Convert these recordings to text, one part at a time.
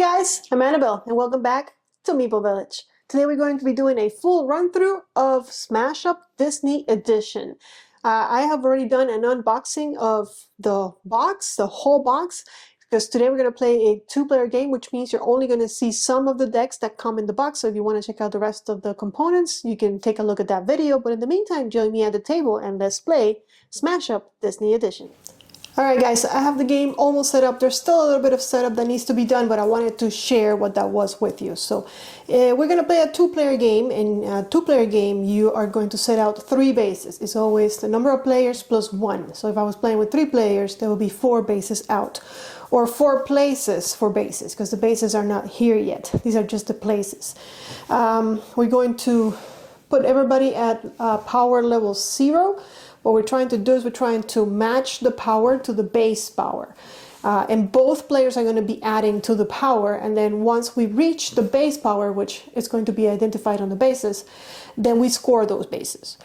Guys, I'm Annabelle and welcome back to Meeple Village. Today we're going to be doing a full run through of Smash Up Disney Edition. I have already done an unboxing of the box, the whole box, because today we're going to play a two-player game, which means you're only going to see some of the decks that come in the box. So if you want to check out the rest of the components, you can take a look at that video. But in the meantime, join me at the table and let's play Smash Up Disney Edition. Alright guys, I have the game almost set up. There's still a little bit of setup that needs to be done, but I wanted to share what that was with you. So we're going to play a two-player game. In a two-player game, you are going to set out 3 bases. It's always the number of players plus 1. So if I was playing with 3 players, there will be 4 bases out. Or 4 places for bases, because the bases are not here yet. These are just the places. We're going to put everybody at power level 0. What we're trying to do is we're trying to match the power to the base power. And both players are going to be adding to the power, and then once we reach the base power, which is going to be identified on the bases, then we score those bases.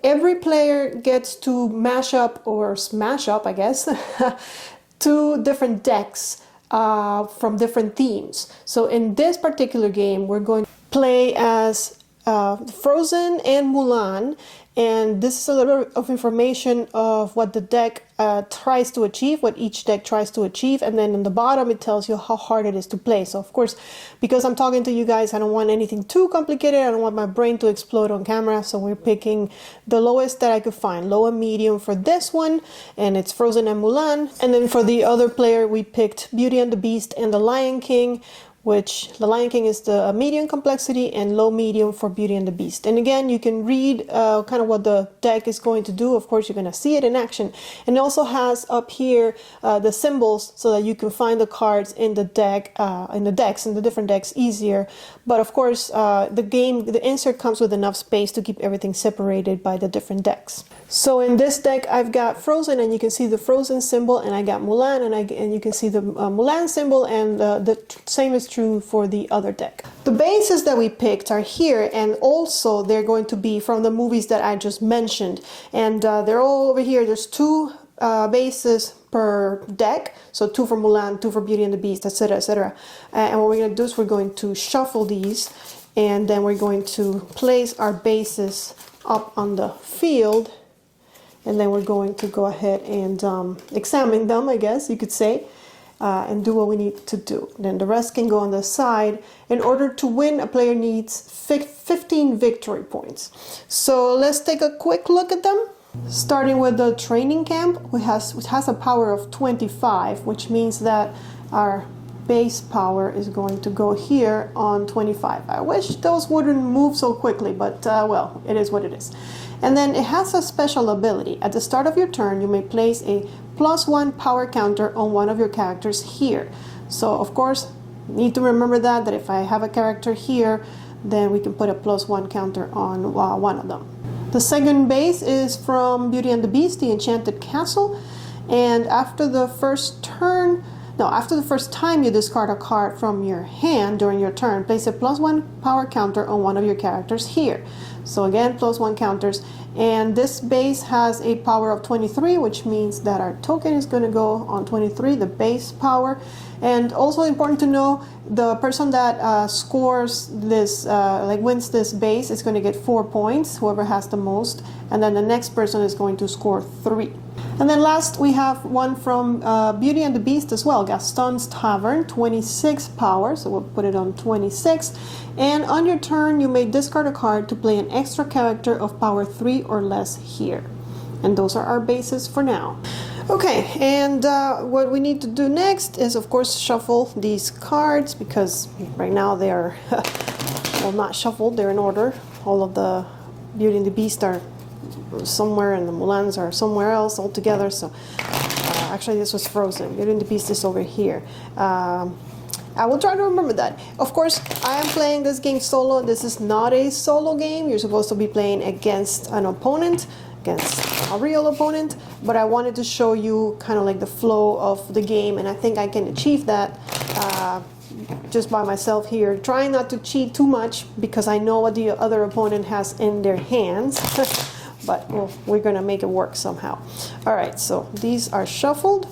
Every player gets to mash up, or smash up, I guess, 2 different decks from different themes. So in this particular game, we're going to play as Frozen and Mulan, and this is a little bit of information of what the deck tries to achieve, what each deck tries to achieve, and then in the bottom it tells you how hard it is to play. So of course, because I'm talking to you guys, I don't want anything too complicated. I don't want my brain to explode on camera, so we're picking the lowest that I could find, low and medium for this one, and it's Frozen and Mulan. And then for the other player, we picked Beauty and the Beast and the Lion King, which the Lion King is the medium complexity and low medium for Beauty and the Beast. And again, you can read kind of what the deck is going to do. Of course, you're going to see it in action. And it also has up here the symbols so that you can find the cards in the deck, in the different decks easier. But of course, the insert comes with enough space to keep everything separated by the different decks. So in this deck, I've got Frozen, and you can see the Frozen symbol, and I got Mulan, and you can see the Mulan symbol, and the same is true for the other deck. The bases that we picked are here, and also they're going to be from the movies that I just mentioned, and they're all over here. There's 2 bases per deck, so 2 for Mulan, 2 for Beauty and the Beast, etc., etc. And what we're going to do is we're going to shuffle these, and then we're going to place our bases up on the field, and then we're going to go ahead and examine them, I guess you could say, and do what we need to do. Then the rest can go on the side. In order to win, a player needs 15 victory points. So let's take a quick look at them. Starting with the training camp, which has a power of 25, which means that our base power is going to go here on 25. I wish those wouldn't move so quickly, but well, it is what it is. And then it has a special ability. At the start of your turn, you may place a +1 power counter on one of your characters here. So of course, need to remember that if I have a character here, then we can put a +1 counter on one of them. The second base is from Beauty and the Beast, the Enchanted Castle. And after the first time you discard a card from your hand during your turn, place a +1 power counter on one of your characters here. So again, +1 counters. And this base has a power of 23, which means that our token is going to go on 23, the base power. And also important to know, the person that scores this, wins this base is going to get 4 points, whoever has the most. And then the next person is going to score 3. And then last, we have one from Beauty and the Beast as well, Gaston's Tavern, 26 power, so we'll put it on 26. And on your turn, you may discard a card to play an extra character of power 3 or less here. And those are our bases for now. Okay, and what we need to do next is, of course, shuffle these cards, because right now they are, well, not shuffled, they're in order. All of the Beauty and the Beast are somewhere, and the Mulans are somewhere else altogether. So actually this was Frozen. Beauty and the Beast is over here. I will try to remember that. Of course, I am playing this game solo. This is not a solo game. You're supposed to be playing against an opponent, against a real opponent, but I wanted to show you kind of like the flow of the game, and I think I can achieve that just by myself here, trying not to cheat too much because I know what the other opponent has in their hands. But well, we're gonna make it work somehow. All right, so these are shuffled.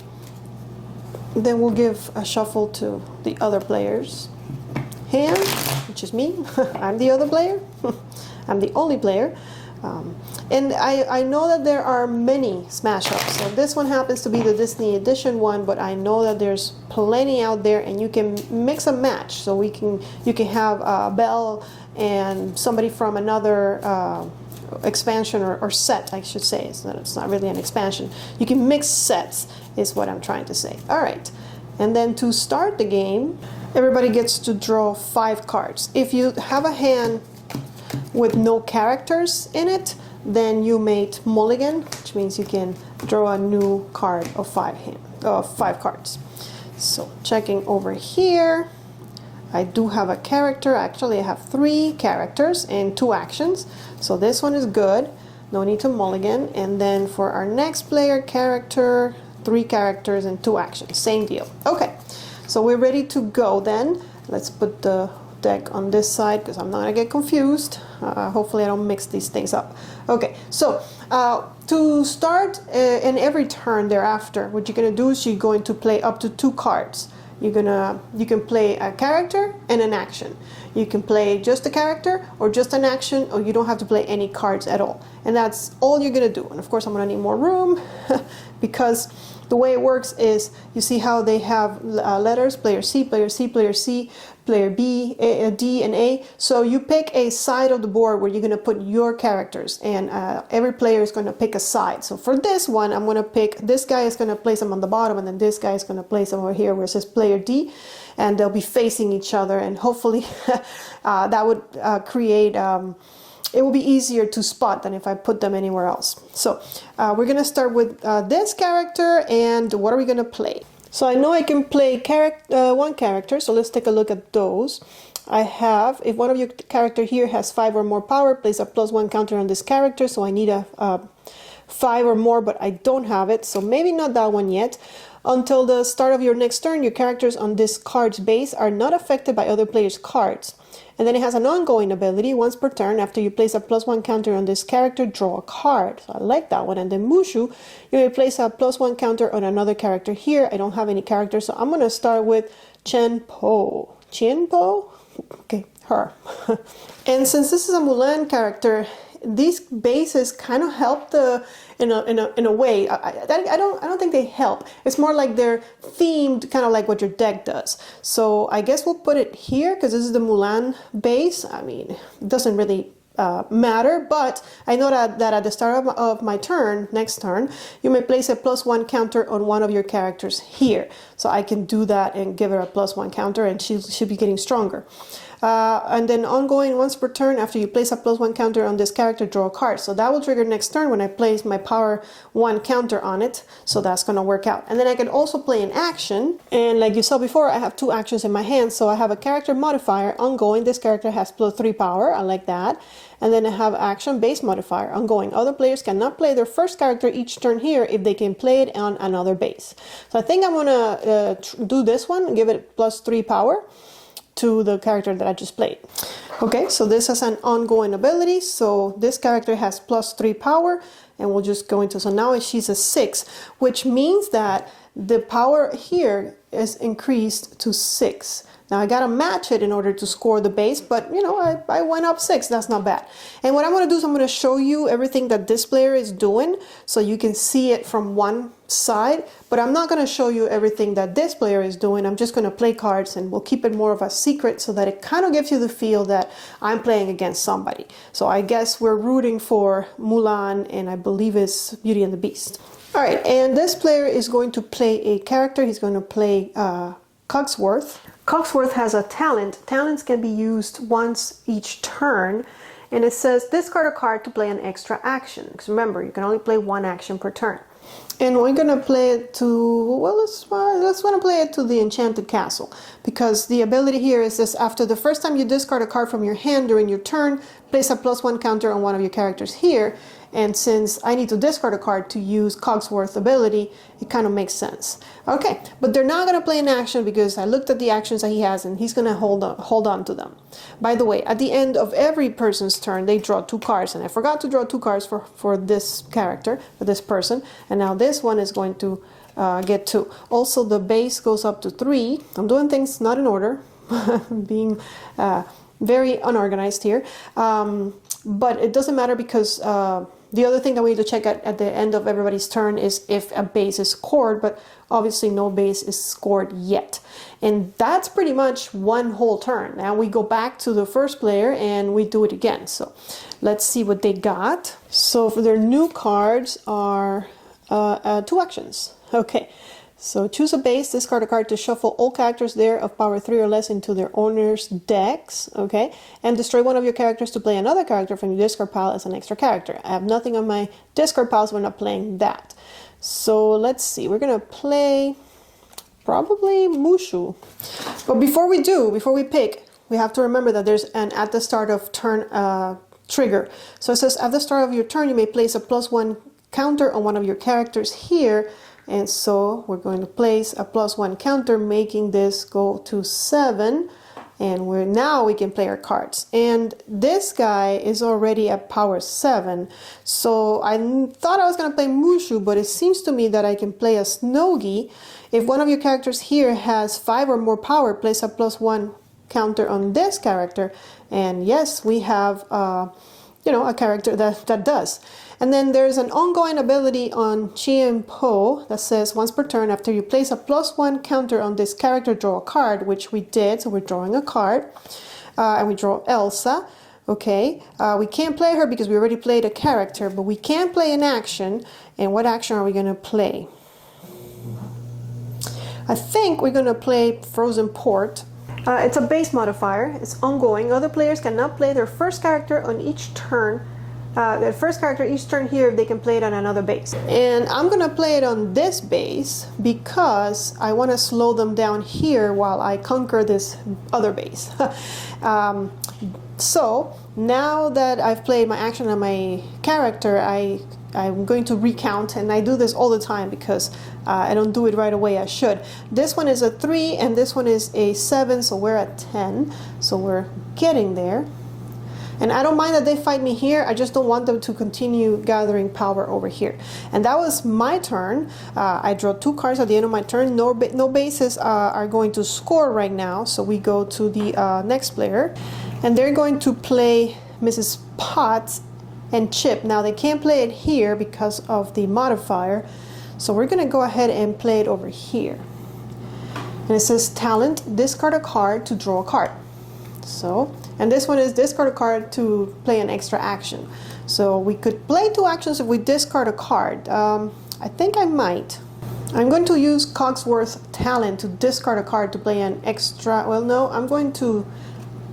Then we'll give a shuffle to the other player's hand, which is me. I'm the other player. I'm the only player. And I know that there are many smash ups. So this one happens to be the Disney edition one, but I know that there's plenty out there, and you can mix and match. So you can have Belle and somebody from another expansion or set, I should say. It's not really an expansion. You can mix sets, is what I'm trying to say. All right, and then to start the game, everybody gets to draw 5 cards. If you have a hand with no characters in it, then you made mulligan, which means you can draw a new card of 5 cards. So checking over here, I do have a character. Actually, I have 3 characters and 2 actions. So this one is good. No need to mulligan. And then for our next player character, 3 characters and 2 actions. Same deal. Okay, so we're ready to go then. Let's put the deck on this side because I'm not gonna get confused. Hopefully I don't mix these things up. Okay, so to start in every turn thereafter, what you're gonna do is you're going to play up to 2 cards. You can play a character and an action. You can play just a character or just an action, or you don't have to play any cards at all. And that's all you're gonna do. And of course I'm gonna need more room because the way it works is, you see how they have letters, player C, player C, player C, player B, D, and A. So you pick a side of the board where you're going to put your characters, and every player is going to pick a side. So for this one, I'm going to pick, this guy is going to place them on the bottom, and then this guy is going to place them over here where it says player D, and they'll be facing each other, and hopefully that would create... it will be easier to spot than if I put them anywhere else. So we're going to start with this character, and what are we going to play? So I know I can play one character, so let's take a look at those. I have, if one of your character here has 5 or more power, place a +1 counter on this character, so I need a 5 or more, but I don't have it, so maybe not that one yet. Until the start of your next turn, your characters on this card's base are not affected by other players' cards. And then it has an ongoing ability. Once per turn, after you place a +1 counter on this character, draw a card. So I like that one. And then Mushu, you may place a +1 counter on another character here. I don't have any characters, so I'm going to start with Chen Po. Chen Po? Okay, her. And since this is a Mulan character, these bases kind of help in a way. I don't think they help. It's more like they're themed, kind of like what your deck does. So I guess we'll put it here because this is the Mulan base. I mean, it doesn't really matter, but I know that at the start of my turn, next turn, you may place a +1 counter on one of your characters here. So I can do that and give her a +1 counter, and she should be getting stronger. And then ongoing, once per turn, after you place a +1 counter on this character, draw a card. So that will trigger next turn when I place my power 1 counter on it. So that's going to work out. And then I can also play an action. And like you saw before, I have 2 actions in my hand. So I have a character modifier, ongoing. This character has +3 power. I like that. And then I have action base modifier, ongoing. Other players cannot play their first character each turn here if they can play it on another base. So I think I'm going to do this one, give it +3 power to the character that I just played. Okay, so this has an ongoing ability. So this character has +3 power, and we'll just go into, so now she's a 6, which means that the power here is increased to 6. Now I gotta match it in order to score the base, but you know, I went up 6, that's not bad. And what I'm gonna do is I'm gonna show you everything that this player is doing so you can see it from one side, but I'm not gonna show you everything that this player is doing. I'm just gonna play cards, and we'll keep it more of a secret so that it kind of gives you the feel that I'm playing against somebody. So I guess we're rooting for Mulan, and I believe it's Beauty and the Beast. All right, and this player is going to play a character. He's going to play Cogsworth. Cogsworth has a talent. Talents can be used once each turn, and it says discard a card to play an extra action. Because remember, you can only play 1 action per turn. And we're gonna play it to, well, let's wanna play it to the Enchanted Castle, because the ability here is this: after the first time you discard a card from your hand during your turn, place a +1 counter on one of your characters here. And since I need to discard a card to use Cogsworth's ability, it kind of makes sense. Okay, but they're not going to play an action because I looked at the actions that he has, and he's going to hold on to them. By the way, at the end of every person's turn, they draw 2 cards, and I forgot to draw 2 cards for this character, for this person, and now this one is going to get 2. Also, the base goes up to 3. I'm doing things not in order, being very unorganized here. But it doesn't matter because the other thing that we need to check at the end of everybody's turn is if a base is scored, but obviously no base is scored yet. And that's pretty much one whole turn. Now we go back to the first player and we do it again. So let's see what they got. So for their new cards are 2 actions. Okay. So choose a base, discard a card to shuffle all characters there of power 3 or less into their owner's decks, okay? And destroy one of your characters to play another character from your discard pile as an extra character. I have nothing on my discard pile, so we're not playing that. So let's see, we're gonna play probably Mushu. But before we pick, we have to remember that there's an at the start of turn trigger. So it says at the start of your turn, you may place a +1 counter on one of your characters here. And so we're going to place a +1 counter, making this go to 7. And now we can play our cards. And this guy is already at power 7. So I thought I was going to play Mushu, but it seems to me that I can play a Snowgi. If one of your characters here has 5 or more power, place a +1 counter on this character. And yes, we have a character that does. And then there's an ongoing ability on Chien Po that says once per turn, after you place a +1 counter on this character, draw a card, which we did. So we're drawing a card, and we draw Elsa. Okay, we can't play her because we already played a character, but we can play an action. And what action are we going to play? I think we're going to play Frozen Port. It's a base modifier. It's ongoing. Other players cannot play their first character on each turn. The first character each turn here, they can play it on another base. And I'm going to play it on this base because I want to slow them down here while I conquer this other base. So now that I've played my action on my character, I'm going to recount, and I do this all the time because I don't do it right away. I should. This one is a 3 and this one is a 7, so we're at 10. So we're getting there. And I don't mind that they fight me here, I just don't want them to continue gathering power over here. And that was my turn. I draw 2 cards at the end of my turn. No bases are going to score right now, so we go to the next player. And they're going to play Mrs. Potts and Chip. Now they can't play it here because of the modifier, so we're going to go ahead and play it over here. And it says talent, discard a card to draw a card. So, and this one is discard a card to play an extra action. So we could play 2 actions if we discard a card. I think I might. I'm going to use Cogsworth talent to discard a card to play an extra. Well, no, I'm going to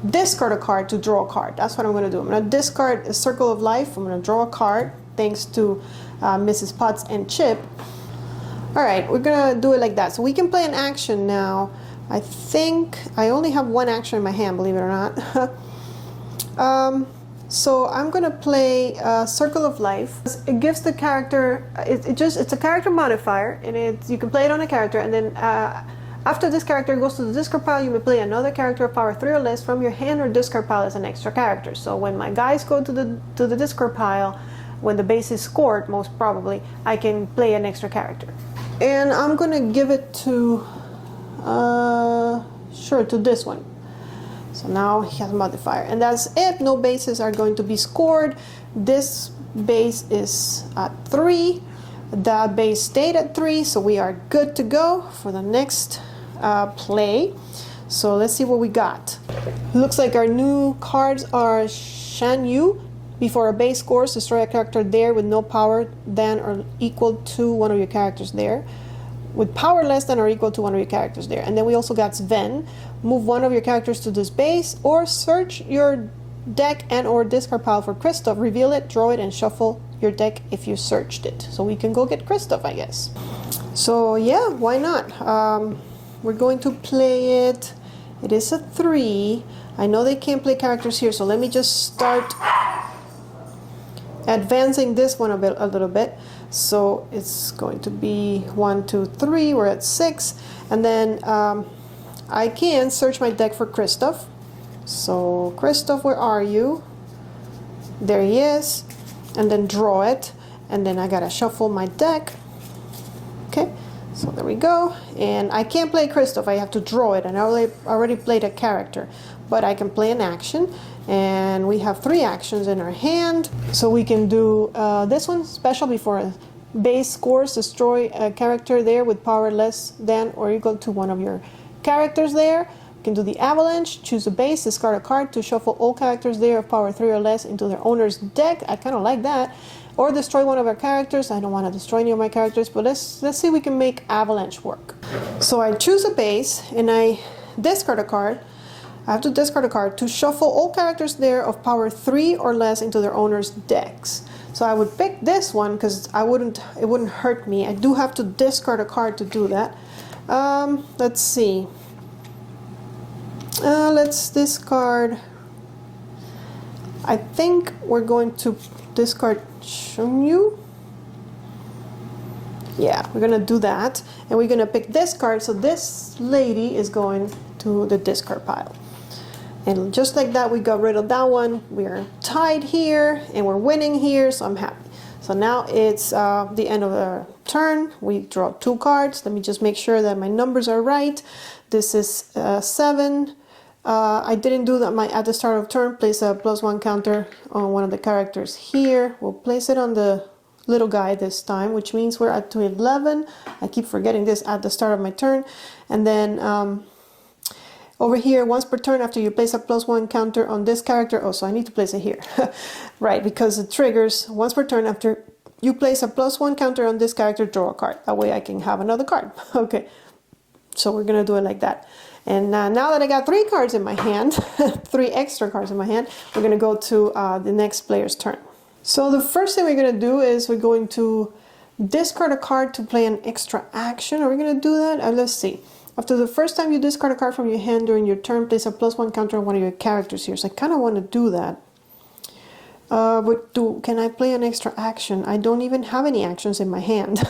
discard a card to draw a card. That's what I'm going to do. I'm going to discard a Circle of Life. I'm going to draw a card thanks to Mrs. Potts and Chip. All right, we're going to do it like that. So we can play an action now. I think I only have 1 action in my hand, believe it or not. So I'm going to play Circle of Life. It gives the character, it's a character modifier, and you can play it on a character, and then after this character goes to the discard pile, you may play another character of power 3 or less from your hand or discard pile as an extra character. So when my guys go to the discard pile, when the base is scored, most probably, I can play an extra character. And I'm going to give it to to this one. So now he has a modifier, and that's it. No bases are going to be scored. This base is at 3. That base stayed at 3, so we are good to go for the next play. So let's see what we got. Looks like our new cards are Shan Yu. Before a base scores, destroy a character there with no power than or equal to one of your characters there. With power less than or equal to one of your characters there. And then we also got Sven. Move one of your characters to this base, or search your deck and or discard pile for Kristoff. Reveal it, draw it, and shuffle your deck if you searched it. So we can go get Kristoff, I guess. So yeah, why not? We're going to play it. It is a 3. I know they can't play characters here, so let me just start advancing this one a little bit. So it's going to be 1, 2, 3. We're at 6, and then I can search my deck for Kristoff. So Kristoff, where are you? There he is. And then draw it, and then I gotta shuffle my deck. Okay, So there we go. And I can't play Christoph, I have to draw it, and I already played a character. But I can play an action, and we have 3 actions in our hand. So we can do this one, special before base scores, destroy a character there with power less than or equal to one of your characters there. You can do the avalanche, choose a base, discard a card to shuffle all characters there of power 3 or less into their owner's deck. I kind of like that. Or destroy one of our characters. I don't want to destroy any of my characters, but let's see if we can make avalanche work. So I choose a base and I discard a card. I have to discard a card to shuffle all characters there of power 3 or less into their owner's decks. So I would pick this one because it wouldn't hurt me. I do have to discard a card to do that. Let's see. Let's discard. I think we're going to discard Shunyu. Yeah, we're gonna do that, and we're gonna pick this card. So this lady is going to the discard pile. And just like that, we got rid of that one. We're tied here, and we're winning here, so I'm happy. So now it's the end of the turn. We draw 2 cards. Let me just make sure that my numbers are right. This is 7. I didn't do that at the start of turn. Place a +1 counter on one of the characters here. We'll place it on the little guy this time, which means we're at 11. I keep forgetting this at the start of my turn. And then over here, once per turn after you place a +1 counter on this character. Oh, so I need to place it here. Right, because it triggers once per turn after you place a +1 counter on this character, draw a card. That way I can have another card. Okay, so we're gonna do it like that. And now that I got 3 cards in my hand, 3 extra cards in my hand, we're gonna go to the next player's turn. So the first thing we're gonna do is we're going to discard a card to play an extra action. Are we gonna do that? Let's see. After the first time you discard a card from your hand during your turn, place a +1 counter on one of your characters here. So I kind of want to do that. But can I play an extra action? I don't even have any actions in my hand.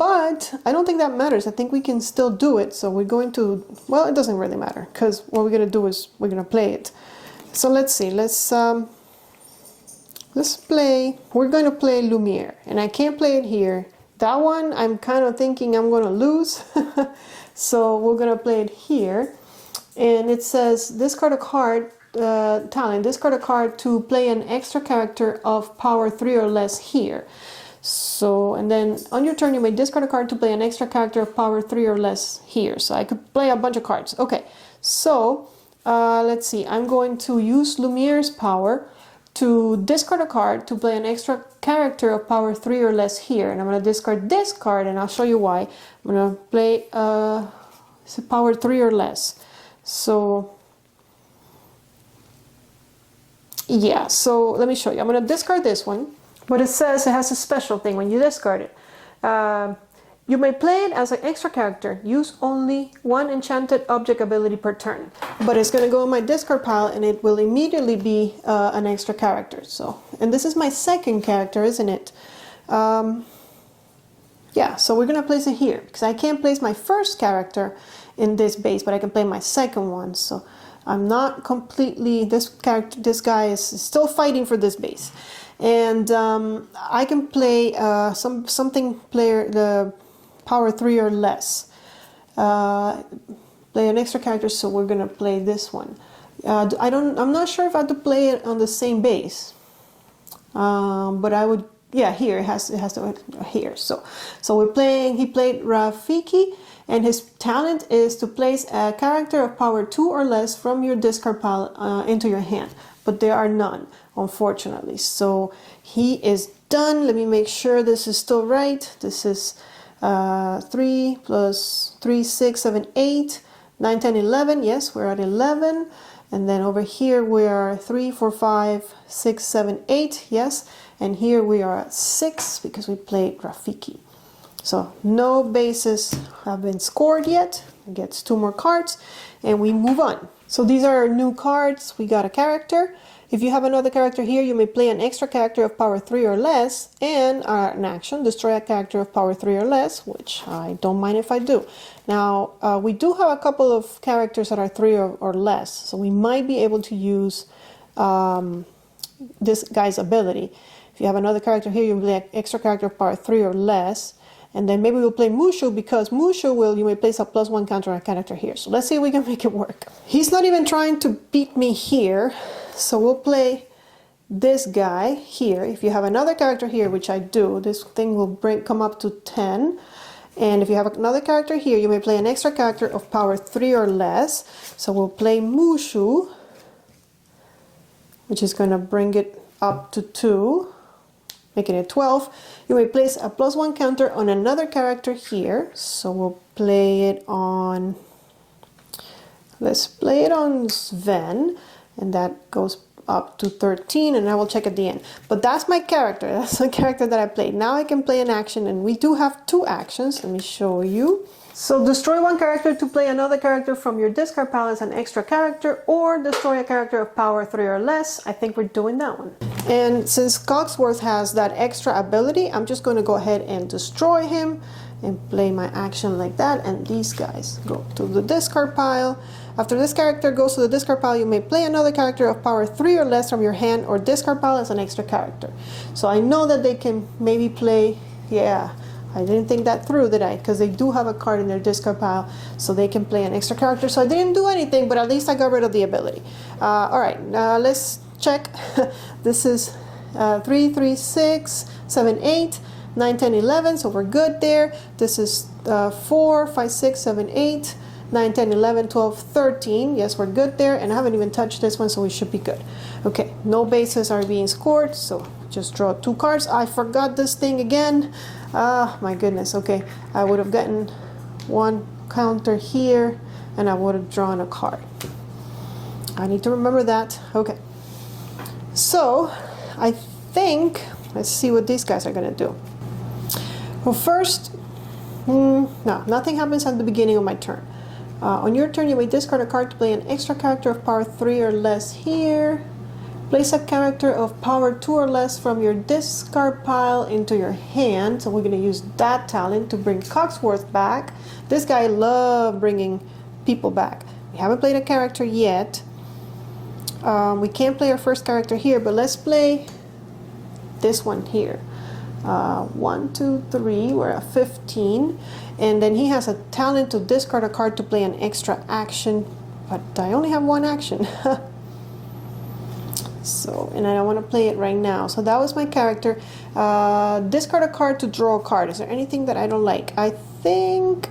But I don't think that matters. I think we can still do it. So we're going to, well, it doesn't really matter because what we're going to do is we're going to play it. So let's see. We're going to play Lumiere, and I can't play it here. That one I'm kind of thinking I'm going to lose. So we're going to play it here. And it says discard a card, talent, discard a card to play an extra character of power 3 or less here. So, and then on your turn you may discard a card to play an extra character of power 3 or less here. So I could play a bunch of cards. Okay, so let's see. I'm going to use Lumiere's power to discard a card to play an extra character of power 3 or less here. And I'm going to discard this card, and I'll show you why. I'm going to play power 3 or less. So, yeah, so let me show you. I'm going to discard this one. But it says it has a special thing when you discard it. You may play it as an extra character. Use only 1 enchanted object ability per turn. But it's going to go in my discard pile, and it will immediately be an extra character. So, and this is my second character, isn't it? Yeah, so we're going to place it here because I can't place my first character in this base, but I can play my second one. So I'm not completely, this guy is still fighting for this base. And I can play the power 3 or less. Play an extra character, so we're gonna play this one. I'm not sure if I have to play it on the same base. But I would, yeah, here it has to here. So we're playing. He played Rafiki, and his talent is to place a character of power 2 or less from your discard pile into your hand. But there are none, unfortunately. So he is done. Let me make sure this is still right. This is 3 plus 3, 6, 7, 8, 9, 10, 11. Yes, we're at 11. And then over here we are 3, 4, 5, 6, 7, 8. Yes. And here we are at 6 because we played Rafiki. So no bases have been scored yet. It gets 2 more cards and we move on. So these are our new cards. We got a character. If you have another character here, you may play an extra character of power 3 or less, and an action, destroy a character of power 3 or less, which I don't mind if I do. Now, we do have a couple of characters that are 3 or less, so we might be able to use this guy's ability. If you have another character here, you can play an extra character of power 3 or less, And then maybe we'll play Mushu, because Mushu will, you may place a +1 counter on a character here. So let's see if we can make it work. He's not even trying to beat me here. So we'll play this guy here. If you have another character here, which I do, this thing will come up to 10. And if you have another character here, you may play an extra character of power 3 or less. So we'll play Mushu, which is going to bring it up to 2, making it 12. You may place a +1 counter on another character here. So we'll play it on, let's play it on Sven, and that goes up to 13, and I will check at the end. But that's my character. That's the character that I played. Now I can play an action, and we do have 2 actions. Let me show you. So destroy 1 character to play another character from your discard pile as an extra character, or destroy a character of power 3 or less. I think we're doing that one. And since Cogsworth has that extra ability, I'm just going to go ahead and destroy him and play my action like that, and these guys go to the discard pile. After this character goes to the discard pile, you may play another character of power 3 or less from your hand or discard pile as an extra character. So I know that they can maybe play, yeah, I didn't think that through, did I? Because they do have a card in their discard pile, so they can play an extra character. So I didn't do anything, but at least I got rid of the ability. All right, let's check. This is 3, 3, 6, 7, 8, 9, 10, 11, so we're good there. This is 4, 5, 6, 7, 8, 9, 10, 11, 12, 13. Yes, we're good there, and I haven't even touched this one, so we should be good. Okay, no bases are being scored, so just draw 2 cards. I forgot this thing again. My goodness. Okay, I would have gotten 1 counter here, and I would have drawn a card. I need to remember that. Okay, so I think, let's see what these guys are gonna do. Well, first, no, nothing happens at the beginning of my turn. On your turn, you may discard a card to play an extra character of power 3 or less here. Place a character of power 2 or less from your discard pile into your hand. So we're going to use that talent to bring Cogsworth back. This guy loves bringing people back. We haven't played a character yet. We can't play our first character here, but let's play this one here. 1, 2, 3, we're at 15, and then he has a talent to discard a card to play an extra action, but I only have 1 action. So, and I don't want to play it right now. So that was my character. Discard a card to draw a card. Is there anything that I don't like? I think,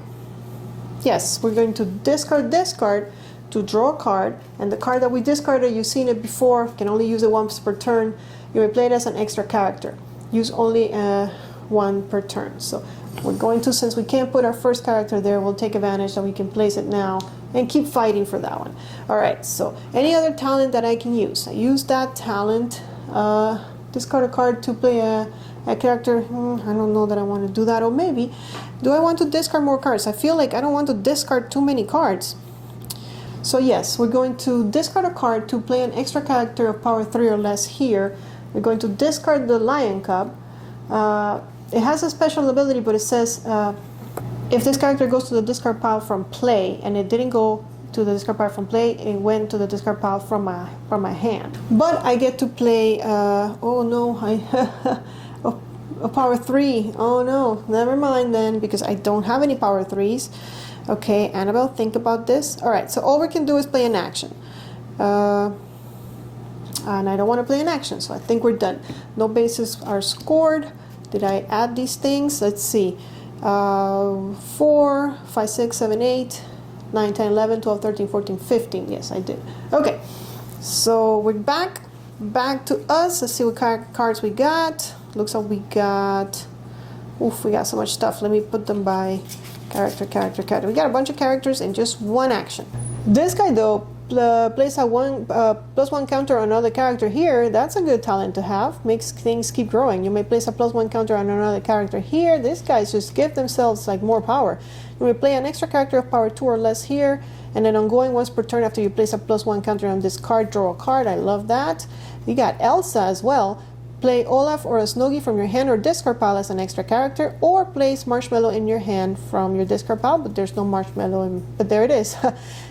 yes, we're going to discard this card to draw a card, and the card that we discarded, you've seen it before, can only use it once per turn. You may play it as an extra character. Use only 1 per turn. So we're going to, since we can't put our first character there, we'll take advantage that we can place it now and keep fighting for that one. All right, so any other talent that I can use? I use that talent. Discard a card to play a character. I don't know that I want to do that, or maybe. Do I want to discard more cards? I feel like I don't want to discard too many cards. So yes, we're going to discard a card to play an extra character of power 3 or less here. We're going to discard the Lion Cub. It has a special ability, but it says if this character goes to the discard pile from play, and it didn't go to the discard pile from play, it went to the discard pile from my hand. But I get to play. Oh no, a power 3. Oh no, never mind then, because I don't have any power 3s. Okay, Annabelle, think about this. All right, so all we can do is play an action. And I don't want to play an action, so I think we're done. No bases are scored. Did I add these things? Let's see. 4, 5, 6, 7, 8, 9, 10, 11, 12, 13, 14, 15. Yes, I did. Okay, so we're back to us. Let's see what cards we got. Looks like we got, oof, we got so much stuff. Let me put them by character. We got a bunch of characters in just 1 action. This guy though, place a +1 counter on another character here. That's a good talent to have. Makes things keep growing. You may place a +1 counter on another character here. These guys just give themselves like more power. You may play an extra character of power 2 or less here, and then ongoing once per turn after you place a +1 counter on this card, draw a card. I love that. You got Elsa as well. Play Olaf or a Snoggy from your hand or discard pile as an extra character, or place Marshmallow in your hand from your discard pile, but there's no Marshmallow, but there it is.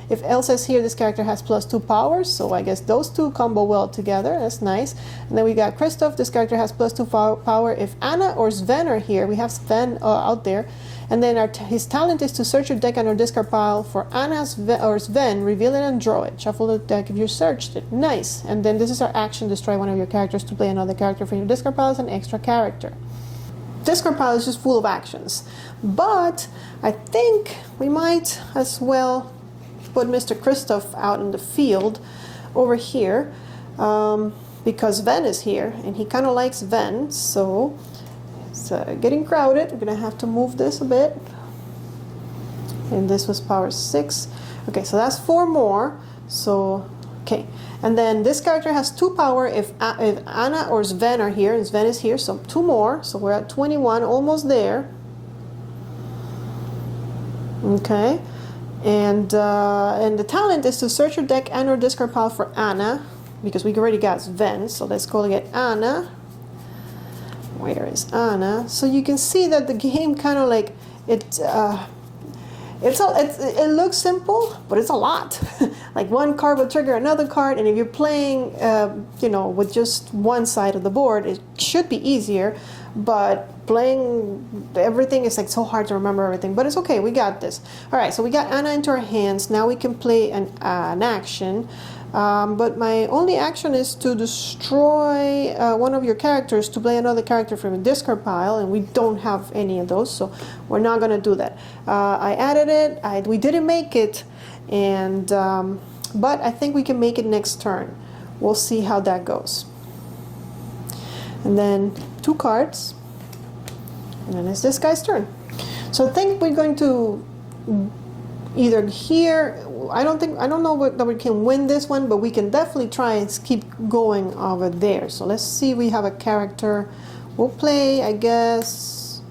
If Elsa is here, this character has +2 powers, so I guess those two combo well together. That's nice. And then we got Kristoff. This character has +2 power. If Anna or Sven are here, we have Sven out there. And then his talent is to search your deck and or discard pile for Anna or Sven, reveal it and draw it. Shuffle the deck if you searched it. Nice. And then this is our action, destroy one of your characters to play another character from your discard pile as an extra character. Discard pile is just full of actions. But I think we might as well put Mr. Kristoff out in the field over here because Sven is here and he kind of likes Sven, so it's getting crowded. We're gonna have to move this a bit. And this was power 6. Okay, so that's 4 more. So, okay. And then this character has 2 power if Anna or Sven are here, and Sven is here, so 2 more. So we're at 21, almost there. Okay. And the talent is to search your deck and or discard pile for Anna, because we already got Sven. So let's go get Anna. Where is Anna? So you can see that the game kind of like it looks simple, but it's a lot. Like one card will trigger another card, and if you're playing you know, with just one side of the board, it should be easier, but playing everything is like so hard to remember everything, but it's okay, we got this. All right, so we got Anna into our hands. Now we can play an action. But my only action is to destroy one of your characters to play another character from a discard pile, and we don't have any of those, so we're not going to do that. I added it, we didn't make it, and but I think we can make it next turn. We'll see how that goes. And then 2 cards, and then it's this guy's turn. So I think we're going to either here, I don't know that we can win this one, but we can definitely try and keep going over there. So let's see, we have a character. We'll play, I guess,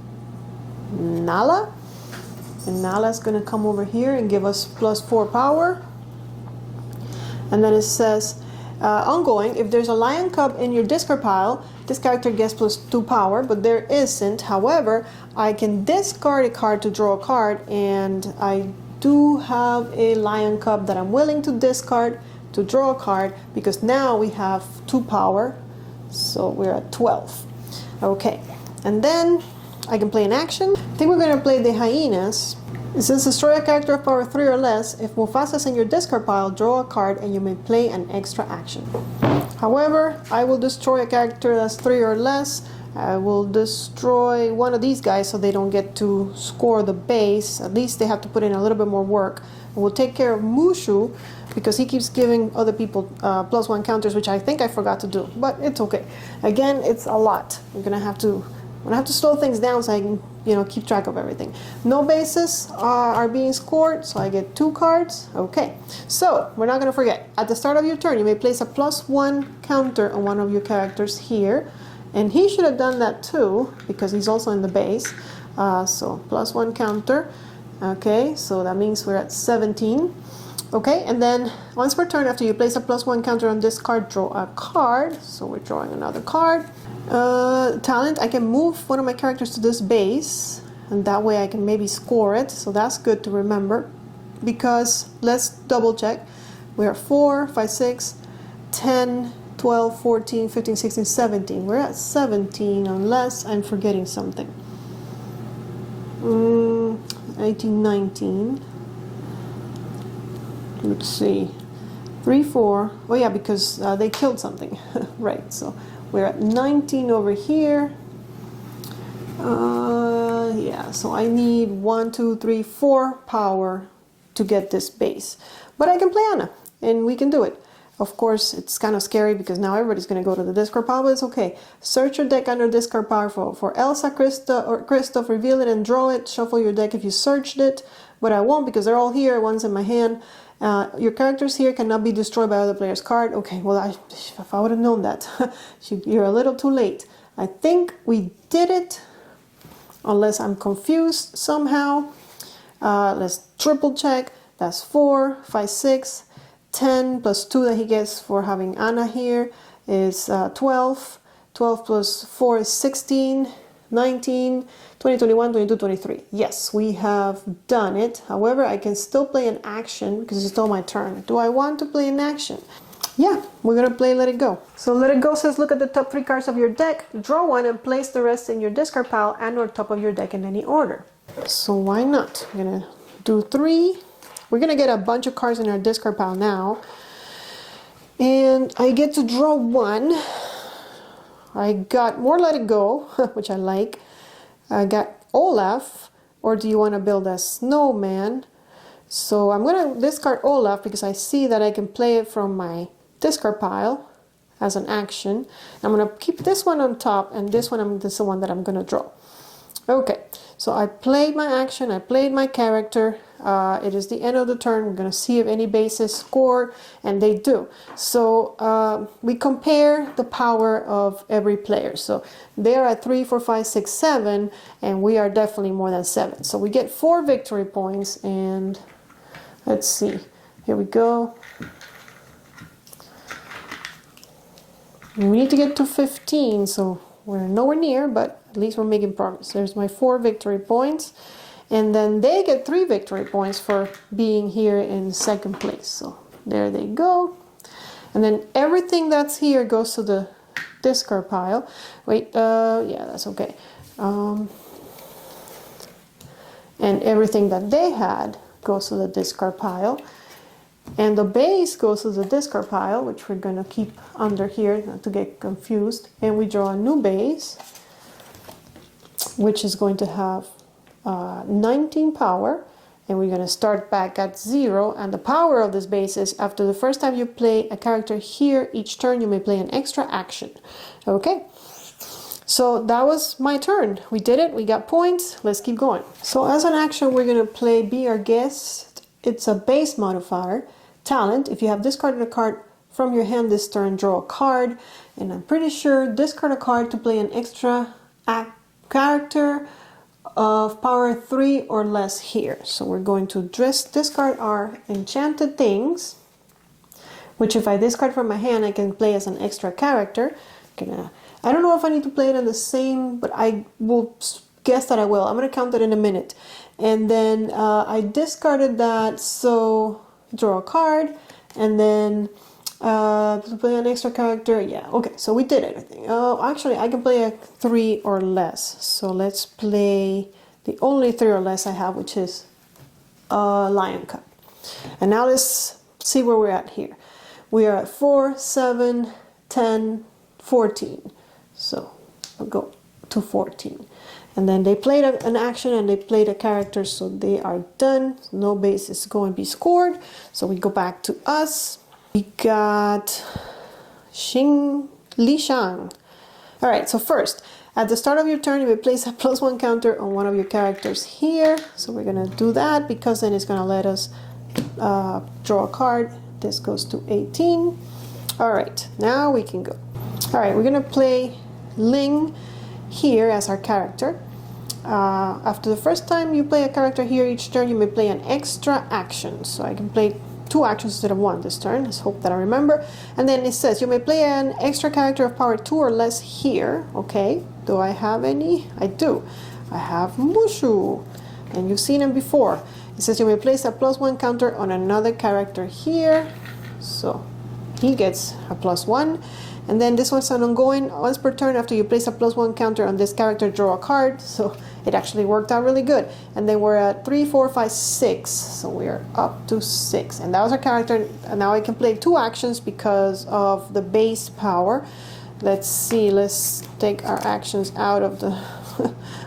Nala. And Nala's going to come over here and give us +4 power. And then it says, ongoing, if there's a lion cub in your discard pile, this character gets +2 power, but there isn't. However, I can discard a card to draw a card, and I do have a lion cub that I'm willing to discard to draw a card, because now we have 2 power, so we're at 12. Okay, and then I can play an action. I think we're going to play the hyenas. It says destroy a character of power 3 or less. If Mufasa's in your discard pile, draw a card and you may play an extra action. However, I will destroy a character that's 3 or less. I will destroy one of these guys so they don't get to score the base. At least they have to put in a little bit more work. And we'll take care of Mushu because he keeps giving other people +1 counters, which I think I forgot to do, but it's okay. Again, it's a lot. I'm gonna have to slow things down so I can, you know, keep track of everything. No bases are being scored, so I get 2 cards. Okay, so we're not gonna forget. At the start of your turn, you may place a +1 counter on one of your characters here. And he should have done that too, because he's also in the base. So +1 counter. Okay, so that means we're at 17. Okay, and then once per turn, after you place a +1 counter on this card, draw a card. So we're drawing another card. Talent, I can move one of my characters to this base, and that way I can maybe score it. So that's good to remember, because let's double check. We're at 4, 5, 6, 10, 12, 14, 15, 16, 17. We're at 17 unless I'm forgetting something. 18, 19. Let's see. 3, 4. Oh yeah, because they killed something. Right, so we're at 19 over here. Yeah, so I need 1, 2, 3, 4 power to get this base. But I can play Anna, and we can do it. Of course, it's kind of scary because now everybody's going to go to the discard pile, but it's okay. Search your deck under discard pile for Elsa, Kristoff, reveal it and draw it. Shuffle your deck if you searched it, but I won't because they're all here. One's in my hand. Your characters here cannot be destroyed by other player's card. Okay, well, if I would have known that, you're a little too late. I think we did it, unless I'm confused somehow. Let's triple check. That's 4, 5, 6. 10 plus 2 that he gets for having Anna here is 12. 12 plus 4 is 16. 19, 20, 21, 22, 23. Yes, we have done it. However, I can still play an action because it's still my turn. Do I want to play an action? Yeah, we're gonna play Let It Go. So Let It Go says look at the top 3 cards of your deck, draw one and place the rest in your discard pile and or top of your deck in any order. So why not? I'm gonna do 3. We're gonna get a bunch of cards in our discard pile now. And I get to draw 1. I got more Let It Go, which I like. I got Olaf, or do you want to build a snowman? So I'm going to discard Olaf because I see that I can play it from my discard pile as an action. I'm going to keep this one on top, and this is the one that I'm going to draw. Okay, so I played my action, I played my character. It is the end of the turn. We're going to see if any bases score, and they do. So we compare the power of every player. So they're at 3, 4, 5, 6, 7, and we are definitely more than 7. So we get 4 victory points, and let's see. Here we go. We need to get to 15, so we're nowhere near, but at least we're making progress. There's my 4 victory points. And then they get 3 victory points for being here in second place. So there they go. And then everything that's here goes to the discard pile. Wait, yeah, that's okay. And everything that they had goes to the discard pile. And the base goes to the discard pile, which we're going to keep under here, not to get confused. And we draw a new base, which is going to have 19 power, and we're going to start back at 0. And the power of this base is after the first time you play a character here, each turn you may play an extra action. Okay, so that was my turn. We did it, we got points. Let's keep going. So as an action, we're going to play Be Our Guest. It's a base modifier. Talent, if you have discarded a card from your hand this turn, draw a card. And I'm pretty sure discard a card to play an extra character of power 3 or less here. So we're going to discard our enchanted things, which if I discard from my hand I can play as an extra character. I don't know if I need to play it in the same, but I will guess that I will. I'm going to count it in a minute. And then I discarded that, so draw a card, and then to play an extra character. Yeah, okay, so we did it, I think. Oh, actually, I can play a 3 or less. So let's play the only 3 or less I have, which is a Lion Cup. And now let's see where we're at here. We are at 4, 7, 10, 14. So we'll go to 14. And then they played an action and they played a character, so they are done. No base is going to be scored. So we go back to us. We got Li Shang. All right, so first, at the start of your turn, you may place a +1 counter on one of your characters here. So we're going to do that because then it's going to let us draw a card. This goes to 18. All right, now we can go. All right, we're going to play Ling here as our character. After the first time you play a character here, each turn you may play an extra action. So I can play 2 actions instead of 1 this turn. Let's hope that I remember. And then it says you may play an extra character of power 2 or less here. Okay, do I have any? I do. I have Mushu, and you've seen him before. It says you may place a +1 counter on another character here. So he gets a +1. And then this one's an ongoing. Once per turn, after you place a +1 counter on this character, draw a card. So it actually worked out really good. And then we're at 3, 4, 5, 6. So we are up to 6. And that was our character. And now I can play 2 actions because of the base power. Let's see. Let's take our actions out of the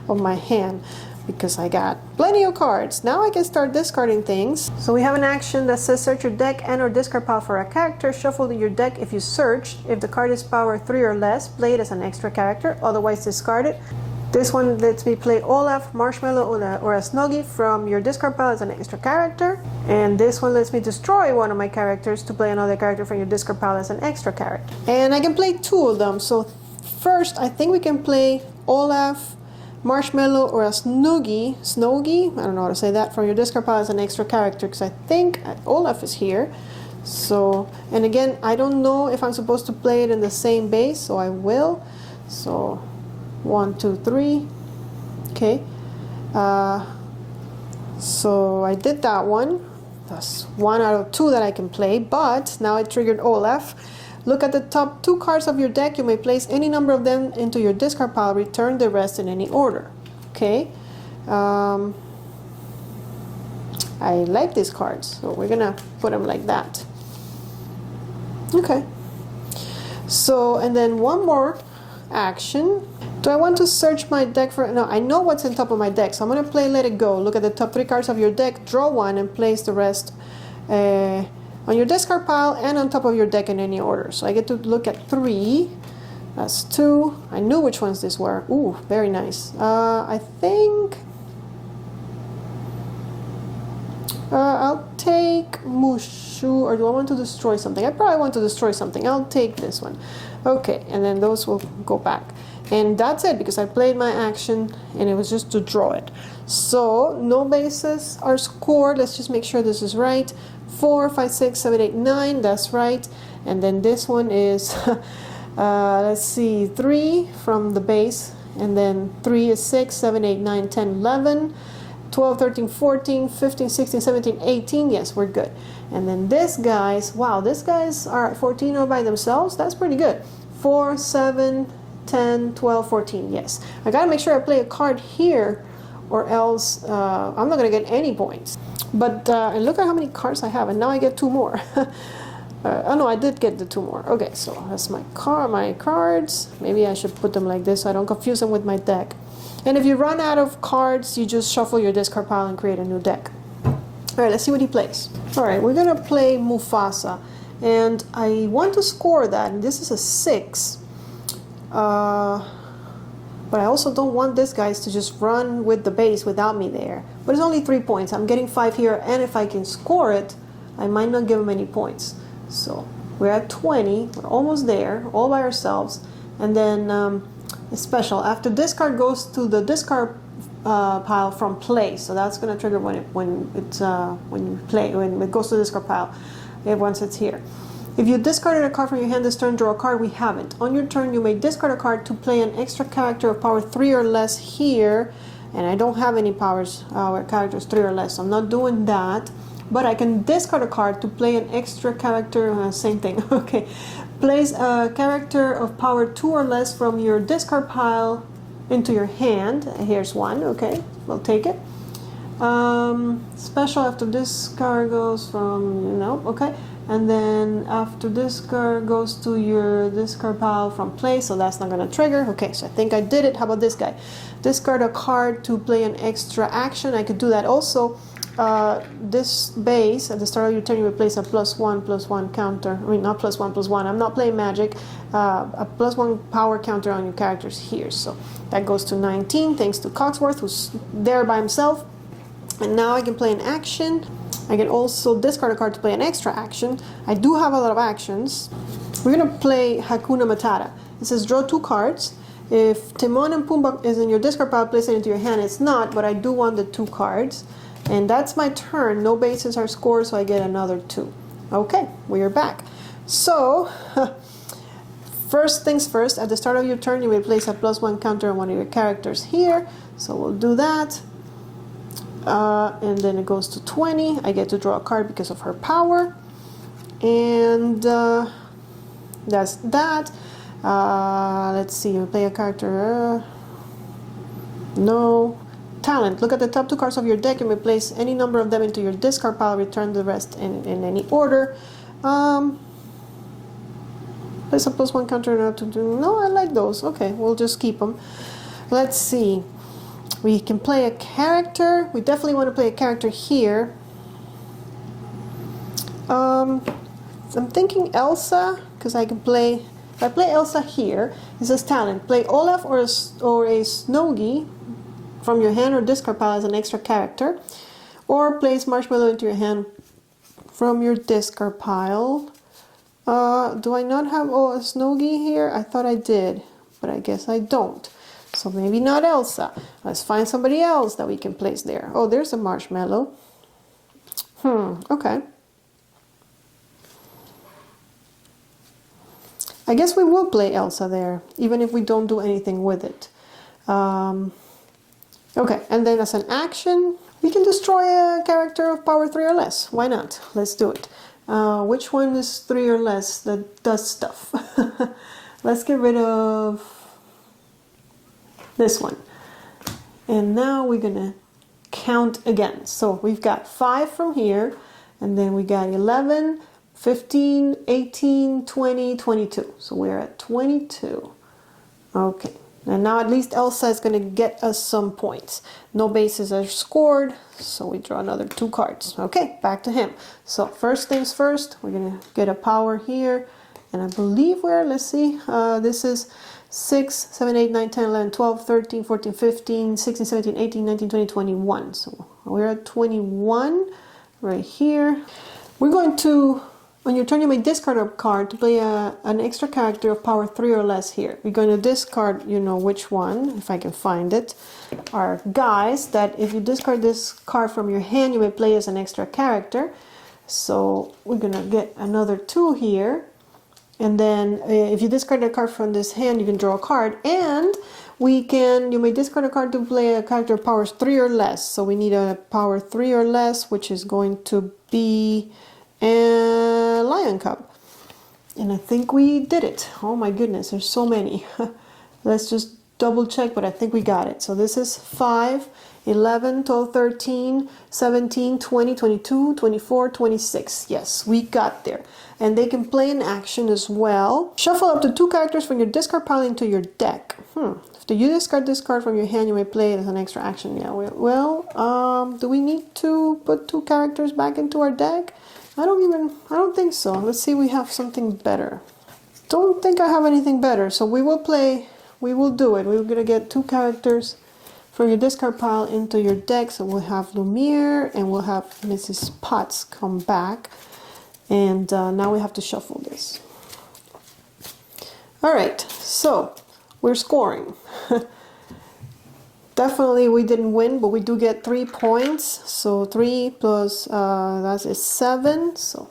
of my hand, because I got plenty of cards. Now I can start discarding things. So we have an action that says search your deck and or discard pile for a character. Shuffle your deck if you search. If the card is power 3 or less, play it as an extra character, otherwise discard it. This one lets me play Olaf, Marshmallow, or a Snuggie from your discard pile as an extra character. And this one lets me destroy one of my characters to play another character from your discard pile as an extra character. And I can play 2 of them. So first, I think we can play Olaf, Marshmallow, or a Snuggie, I don't know how to say that, from your discard pile as an extra character, because I think Olaf is here. So, and again, I don't know if I'm supposed to play it in the same base, so I will. So 1, 2, 3. Okay. So I did that one. That's 1 out of 2 that I can play, but now I triggered Olaf. Look at the top 2 cards of your deck. You may place any number of them into your discard pile. Return the rest in any order. Okay. I like these cards, so we're gonna put them like that. Okay. So, and then one more action. Do I want to search my deck for... No, I know what's on top of my deck, so I'm going to play Let It Go. Look at the top 3 cards of your deck, draw 1, and place the rest on your discard pile and on top of your deck in any order. So I get to look at 3. That's 2. I knew which ones these were. Ooh, very nice. I think... I'll take Mushu, or do I want to destroy something? I probably want to destroy something. I'll take this one. Okay, and then those will go back. And that's it, because I played my action and it was just to draw it. So no bases are scored. Let's just make sure this is right. 4, 5, 6, 7, 8, 9. That's right. And then this one is, let's see, 3 from the base. And then 3 is 6, 7, 8, 9, 10, 11. 12, 13, 14, 15, 16, 17, 18. Yes, we're good. And then this guys, wow, these guys are 14 all by themselves. That's pretty good. 4, 7, 10, 12, 14. Yes. I got to make sure I play a card here, or else I'm not going to get any points. But and look at how many cards I have. And now I get 2 more. Oh no, I did get the 2 more. Okay, so that's my cards. Maybe I should put them like this so I don't confuse them with my deck. And if you run out of cards, you just shuffle your discard pile and create a new deck. Alright, let's see what he plays. Alright, we're going to play Mufasa. And I want to score that. And this is a 6. But I also don't want this guys to just run with the base without me there. But it's only 3 points. I'm getting 5 here. And if I can score it, I might not give him any points. So we're at 20. We're almost there, all by ourselves. And then... special. After discard goes to the discard pile from play, so that's going to trigger when it goes to the discard pile. Once it's here. If you discarded a card from your hand this turn, draw a card. We haven't. On your turn, you may discard a card to play an extra character of power 3 or less here, and I don't have any powers characters 3 or less, so I'm not doing that. But I can discard a card to play an extra character. Same thing. Okay. Place a character of power 2 or less from your discard pile into your hand. Here's one. Okay, we'll take it. Special after discard goes from... No, okay. And then after discard goes to your discard pile from play, so that's not going to trigger. Okay, so I think I did it. How about this guy? Discard a card to play an extra action. I could do that also. This base, at the start of your turn, you will place a +1/+1 counter. I mean, not +1/+1. I'm not playing magic. A +1 power counter on your characters here. So that goes to 19, thanks to Cogsworth, who's there by himself. And now I can play an action. I can also discard a card to play an extra action. I do have a lot of actions. We're going to play Hakuna Matata. It says draw 2 cards. If Timon and Pumbaa is in your discard pile, place it into your hand. It's not, but I do want the 2 cards. And that's my turn. No bases are scored, so I get another 2. Okay, we are back. So, first things first, at the start of your turn, you may place a +1 counter on one of your characters here. So we'll do that. And then it goes to 20. I get to draw a card because of her power. And that's that. Let's see, we play a character. No. Talent. Look at the top 2 cards of your deck and replace any number of them into your discard pile. Return the rest in any order. Place a +1 counter. No, I like those. Okay, we'll just keep them. Let's see. We can play a character. We definitely want to play a character here. I'm thinking Elsa, because I can play... If I play Elsa here, it says talent. Play Olaf or a Snogi from your hand or discard pile as an extra character, or place Marshmallow into your hand from your discard pile. Do I not have a Snogi here? I thought I did, but I guess I don't. So maybe not Elsa. Let's find somebody else that we can place there. Oh, there's a Marshmallow. Okay. I guess we will play Elsa there, even if we don't do anything with it. Okay, and then as an action, we can destroy a character of power 3 or less. Why not? Let's do it. Which one is 3 or less that does stuff? Let's get rid of this one. And now we're gonna count again. So we've got 5 from here, and then we got 11, 15, 18, 20, 22. So we're at 22. Okay. And now at least Elsa is going to get us some points. No bases are scored, so we draw another 2 cards. Okay, back to him. So first things first, we're going to get a power here. And I believe let's see, this is 6, 7, 8, 9, 10, 11, 12, 13, 14, 15, 16, 17, 18, 19, 20, 21. So we're at 21 right here. We're going to... On your turn, you may discard a card to play an extra character of power 3 or less here. We're going to discard, you know which one, if I can find it, are guys that if you discard this card from your hand, you may play as an extra character. So we're going to get another 2 here. And then if you discard a card from this hand, you can draw a card. And you may discard a card to play a character of powers 3 or less. So we need a power 3 or less, which is going to be... and lion cub, and I think we did it. Oh my goodness, there's so many. Let's just double check, but I think we got it. So this is 5, 11, 12, 13, 17, 20, 22, 24, 26. Yes, we got there. And they can play an action as well. Shuffle up to 2 characters from your discard pile into your deck. After you discard this card from your hand, you may play it as an extra action. Yeah, well, do we need to put 2 characters back into our deck? I don't think so. Let's see if we have something better. Don't think I have anything better. So we will do it. We're gonna get 2 characters from your discard pile into your deck. So we'll have Lumiere and we'll have Mrs. Potts come back. And now we have to shuffle this. All right, so we're scoring. Definitely we didn't win, but we do get 3 points. So 3 plus, that is 7. So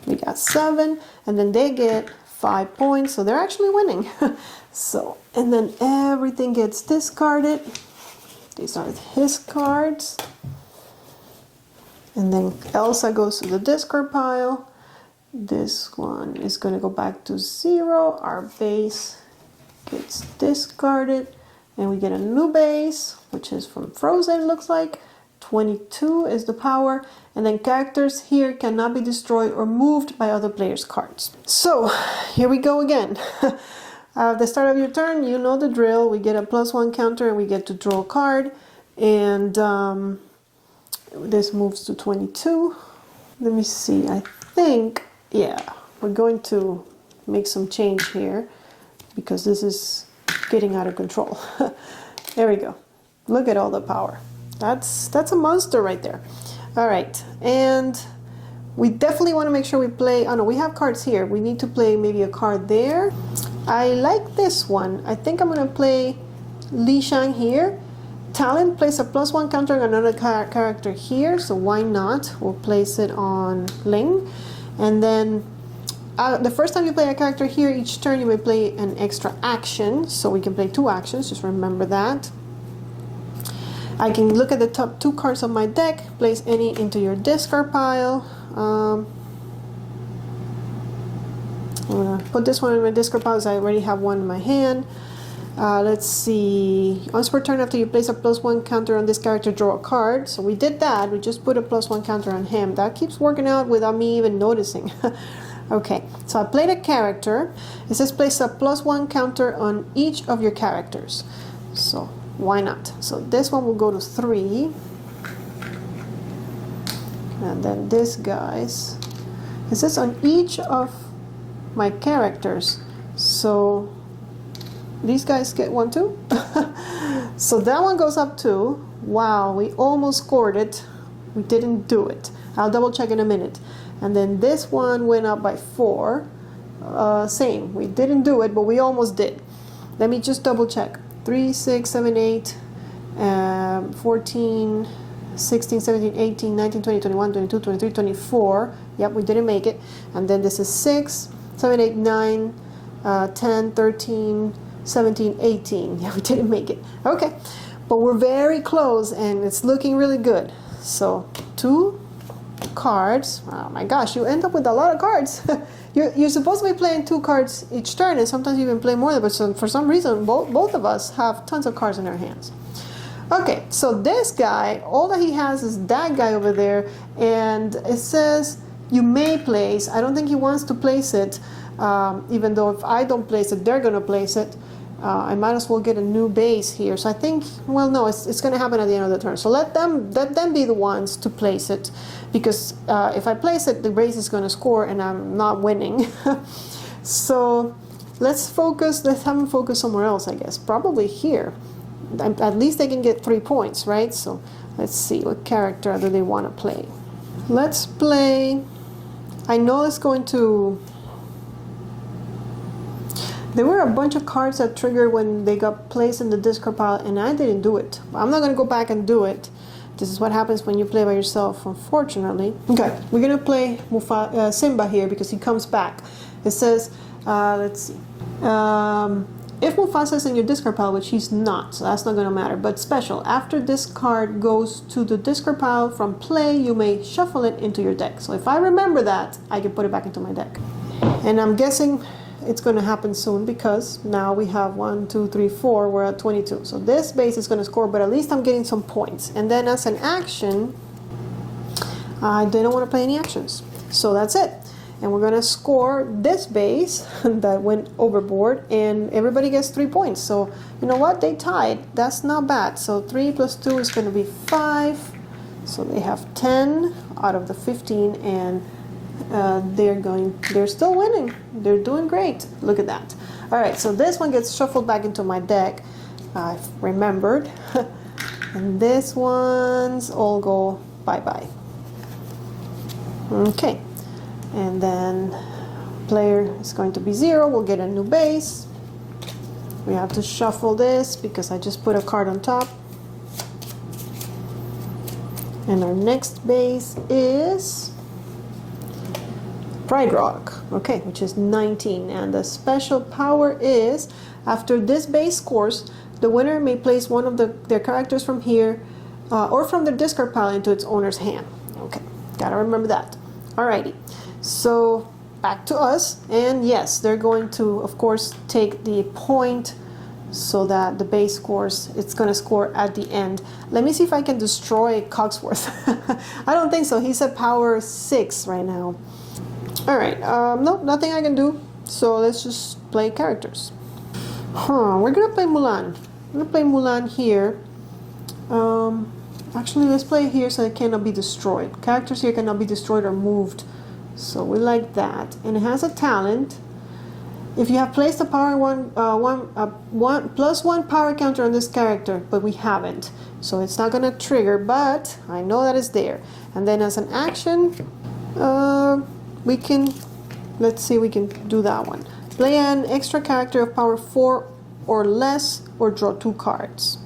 we got 7. And then they get 5 points. So they're actually winning. So, and then everything gets discarded. These are his cards. And then Elsa goes to the discard pile. This one is going to go back to 0. Our base gets discarded. And we get a new base, which is from Frozen, looks like. 22 is the power. And then characters here cannot be destroyed or moved by other players' cards. So, here we go again. At the start of your turn, you know the drill. We get a +1 counter and we get to draw a card. And this moves to 22. Let me see. I think, yeah, we're going to make some change here because this is getting out of control. There we go. Look at all the power. That's a monster right there. All right, and we definitely want to make sure we play. Oh no, we have cards here. We need to play maybe a card there. I like this one. I think I'm gonna play Li Shang here. Talent plays a +1 counter on another character here, so why not? We'll place it on Ling, and then the first time you play a character here, each turn you may play an extra action, so we can play 2 actions, just remember that. I can look at the top 2 cards of my deck, place any into your discard pile. I'm going to put this one in my discard pile because I already have one in my hand. Let's see, once per turn after you place a +1 counter on this character, draw a card. So we did that, we just put a +1 counter on him. That keeps working out without me even noticing. Okay, so I played a character. It says place a +1 counter on each of your characters. So why not? So this one will go to 3. And then this guy's. It says on each of my characters. So these guys get 1 too. So that one goes up too. Wow, we almost scored it. We didn't do it. I'll double check in a minute. And then this one went up by 4. Same, we didn't do it, but we almost did. Let me just double check. 3, 6, 7, 8, 14, 16, 17, 18, 19, 20, 21, 22, 23, 24. Yep, we didn't make it. And then this is 6, 7, 8, 9, 10, 13, 17, 18. Yeah, we didn't make it. Okay, but we're very close and it's looking really good. So 2 cards. Oh my gosh, you end up with a lot of cards. You're supposed to be playing 2 cards each turn, and sometimes you even play more, but for some reason both of us have tons of cards in our hands. Okay, so this guy, all that he has is that guy over there, and it says you may place. I don't think he wants to place it, even though if I don't place it, they're going to place it. I might as well get a new base here. So I think, well, no, it's going to happen at the end of the turn. So let them be the ones to place it, because if I place it, the base is going to score, and I'm not winning. So let's have them focus somewhere else, I guess. Probably here. At least they can get 3 points, right? So let's see, what character do they want to play? Let's play, I know it's going to, there were a bunch of cards that triggered when they got placed in the discard pile, and I didn't do it. I'm not going to go back and do it. This is what happens when you play by yourself, unfortunately. Okay, we're going to play Simba here because he comes back. It says, let's see. If Mufasa is in your discard pile, which he's not, so that's not going to matter. But special, after this card goes to the discard pile from play, you may shuffle it into your deck. So if I remember that, I can put it back into my deck. And I'm guessing it's going to happen soon, because now we have 1, 2, 3, 4, we're at 22. So this base is going to score, but at least I'm getting some points. And then as an action, I didn't want to play any actions. So that's it. And we're going to score this base that went overboard, and everybody gets 3 points. So you know what, they tied. That's not bad. So 3 plus 2 is going to be 5. So they have 10 out of the 15, and they're still winning. They're doing great. Look at that. All right, so this one gets shuffled back into my deck. I've remembered. And this ones all go bye-bye. Okay. And then player is going to be 0. We'll get a new base. We have to shuffle this because I just put a card on top. And our next base is Pride Rock, okay, which is 19. And the special power is, after this base scores, the winner may place one of their characters from here or from the discard pile into its owner's hand. Okay, gotta remember that. Alrighty. So back to us, and yes, they're going to, of course, take the point so that the base scores. It's going to score at the end. Let me see if I can destroy Cogsworth. I don't think so. He's at power 6 right now. All right, no, nothing I can do. So let's just play characters. We're going to play Mulan. I'm going to play Mulan here. Actually, let's play here so it cannot be destroyed. Characters here cannot be destroyed or moved. So we like that. And it has a talent. If you have placed a power plus one power counter on this character, but we haven't. So it's not going to trigger, but I know that it's there. And then as an action, we can, let's see, we can do that one. Play an extra character of power 4 or less, or draw 2 cards.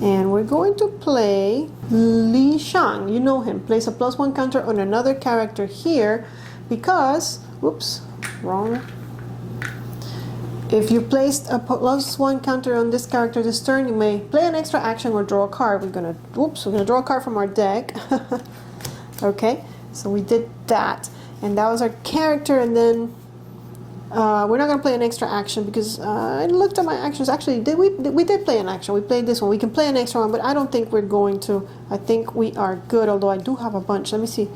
And we're going to play Li Shang. You know him. Place a +1 counter on another character here because, oops, wrong. If you placed a +1 counter on this character this turn, you may play an extra action or draw a card. We're gonna draw a card from our deck. Okay, so we did that, and that was our character. And then we're not gonna play an extra action because I looked at my actions. Actually, we did play an action. We played this one. We can play an extra one, but I don't think we're going to. I think we are good. Although I do have a bunch. Let me see.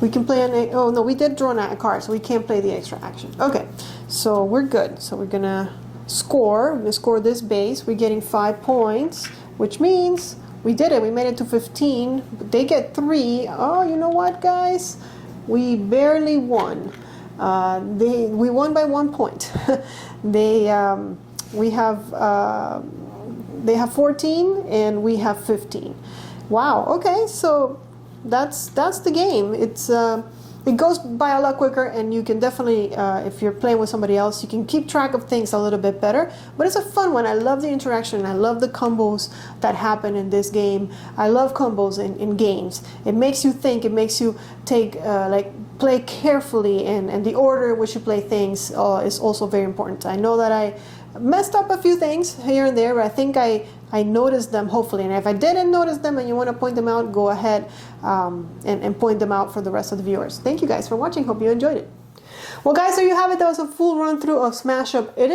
We can play an. Oh no, we did draw a card, so we can't play the extra action. Okay, so we're good. So we're gonna score. We're gonna score this base. We're getting 5 points, which means we did it. We made it to 15. But they get 3. Oh, you know what, guys? We barely won. We won by 1 point. They have 14 and we have 15. Wow. Okay, so that's the game. It goes by a lot quicker, and you can definitely, if you're playing with somebody else, you can keep track of things a little bit better. But it's a fun one. I love the interaction. I love the combos that happen in this game. I love combos in games. It makes you think. It makes you play carefully, and the order in which you play things is also very important. I know that I Messed up a few things here and there, but I think I noticed them, hopefully. And if I didn't notice them and you want to point them out, go ahead and point them out for the rest of the viewers. Thank you guys for watching. Hope you enjoyed it. Well, guys, there you have it. That was a full run through of Smash Up. It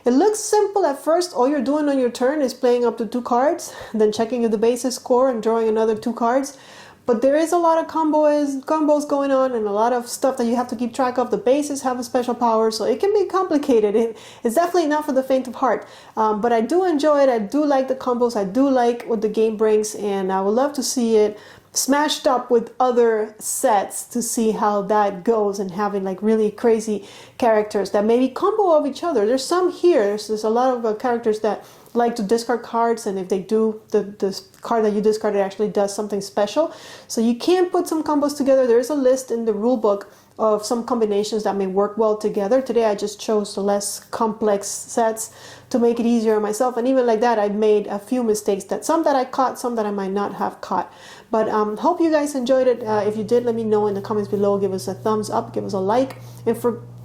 looks simple at first. All you're doing on your turn is playing up to 2 cards, then checking if the base is score and drawing another 2 cards. But there is a lot of combos going on and a lot of stuff that you have to keep track of. The bases have a special power, so it can be complicated. It's definitely not for the faint of heart. But I do enjoy it. I do like the combos. I do like what the game brings, and I would love to see it smashed up with other sets to see how that goes, and having like really crazy characters that maybe combo off each other. There's some here. There's a lot of characters that like to discard cards, and if they do, the card that you discarded actually does something special. So you can put some combos together. There is a list in the rule book of some combinations that may work well together. Today I just chose the less complex sets to make it easier on myself, and even like that I made a few mistakes, some that I caught, some that I might not have caught. But hope you guys enjoyed it. If you did, let me know in the comments below. Give us a thumbs up, give us a like, and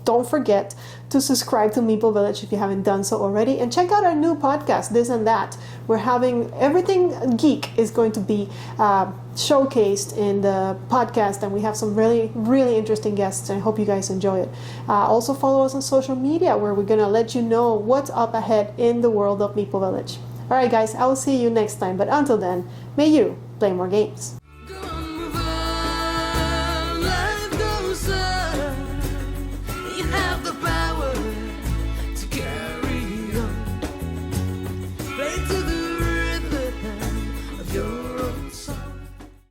don't forget to subscribe to Meeple Village if you haven't done so already, and check out our new podcast, This and That. We're having everything geek is going to be showcased in the podcast, and we have some really interesting guests, and I hope you guys enjoy it. Also follow us on social media, where we're gonna let you know what's up ahead in the world of Meeple Village. Alright guys, I will see you next time, but until then, may you play more games.